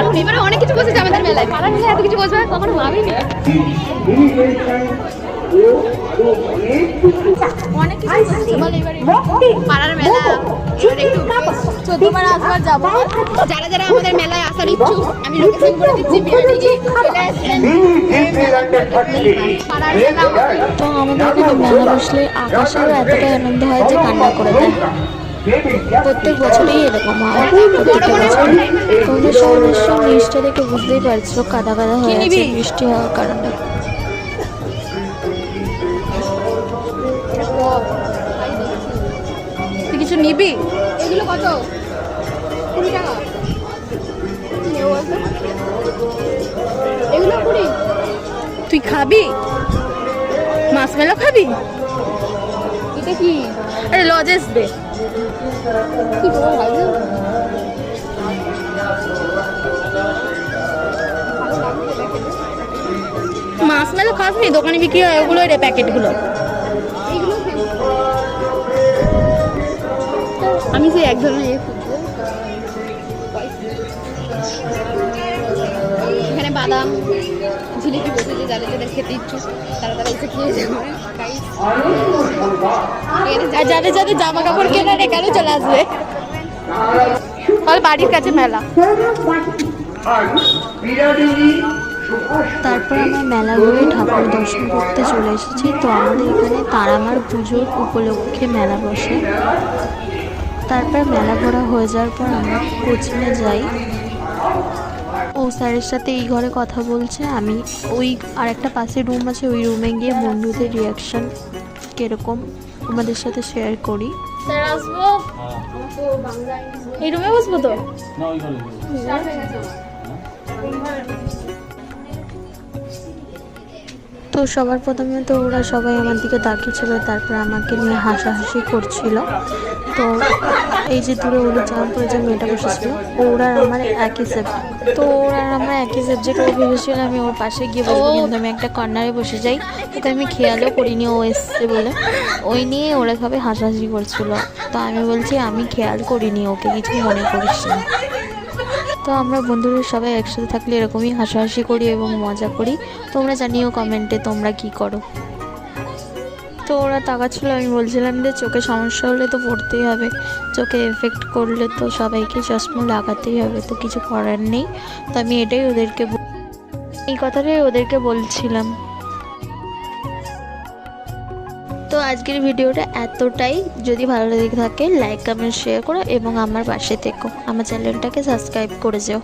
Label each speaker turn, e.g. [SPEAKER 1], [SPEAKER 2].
[SPEAKER 1] দারুণ, এবারে অনেক কিছু বসেছে আমাদের মেলায়। পাড়ার মেলায় এত কিছু বসবে কখনো ভাবিনি। অনেক কিছু বসেছে বলে এবারে পাড়ার মেলা। এবারে একটু 14বার আসবার যাবো। যারা যারা আমাদের মেলায় আসার ইচ্ছুক আমি লোকেশন করে দিচ্ছি, ভিডিওটি চলে আসবেন। পাড়ার মেলা
[SPEAKER 2] তো আমাদের এখানে মেলা বসলে আকাশেরও এতটাই আনন্দ হয় যে কান্না করে দেয়। প্রত্যেক বছরই এরকম হয়। প্রত্যেকটা বছর তোমরা সব নিশ্চয় নিচটা দেখে বুঝতেই পারছো কাদা কাদা হয়ে আছে বৃষ্টি হওয়ার কারণে।
[SPEAKER 1] তুই কিছু নিবি? এগুলো কত? 20 টাকা। এগুলো 20। তুই খাবি? মাছ মেলা খাবি? এটা কি? আরে লজেস দে। কি বল ভাই? মাছ মেলা খাসনি? দোকানে বিক্রি হয় ওগুলো রে, প্যাকেটগুলো। আমি সেই এক ধরনের এখানে বাদাম ঝিলিপি বসেছে, যাদের যাদের খেতে ইচ্ছুক তারা তারা এসে খেয়ে যাবে। আর যাদের যাদের জামা কাপড় কেনার এখানে চলে আসবে। বাড়ির কাছে মেলা।
[SPEAKER 2] তারপর আমরা মেলা ঘুরে ঠাকুর দর্শন করতে চলে এসেছি। তো আমাদের এখানে তারামার পুজোর উপলক্ষে মেলা বসে। তারপর মেলা ঘোরা হয়ে যাওয়ার পর আমরা কোচিংয়ে যাই। ও স্যারের সাথে এই ঘরে কথা বলছে, আমি ওই আর একটা পাশে রুম আছে ওই রুমে গিয়ে বন্ধুদের রিয়াকশান কীরকম আমাদের সাথে শেয়ার করি।
[SPEAKER 1] স্যার আসবো? এই রুমে বসবো তো?
[SPEAKER 2] তো সবার প্রথমে তো ওরা সবাই আমার দিকে তাকিয়েছিল, তারপর আমাকে নিয়ে হাসাহাসি করছিল। তো এই যে দূরে হলুদ জামা পরে যে মেয়েটা বসেছিল ওরা আর আমার একই সাবজেক্ট। তো ওরা আর আমার একই সাবজেক্ট, ও ভেবেছিল আমি ওর পাশে গিয়ে বসবো, কিন্তু আমি একটা কর্নারে বসে যাই। ওকে আমি খেয়ালও করিনি ও এসছে বলে। ওই নিয়ে ওরা সবাই হাসাহাসি করছিল। তো আমি বলছি আমি খেয়াল করিনি, ওকে কিছু মনে করিস না। তো আমরা বন্ধুরা সবাই একসাথে থাকলে এরকমই হাসাহাসি করি এবং মজা করি। তোমরা জানিও কমেন্টে তোমরা কি করো। তো ওরা তাকাচ্ছিল, আমি বলছিলাম যে চোখে সমস্যা হলে তো পড়তেই হবে, চোখে এফেক্ট করলে তো সবাইকে চশমা লাগাতেই হবে, তো কিছু করার নেই। তো আমি এই কথাটাই ওদেরকে বলছিলাম। তো আজকের ভিডিওটা এতটাই। যদি ভালো লেগে থাকে লাইক কমেন্ট শেয়ার করো এবং আমার পাশে থেকো, আমার চ্যানেলটাকে সাবস্ক্রাইব করে যেও।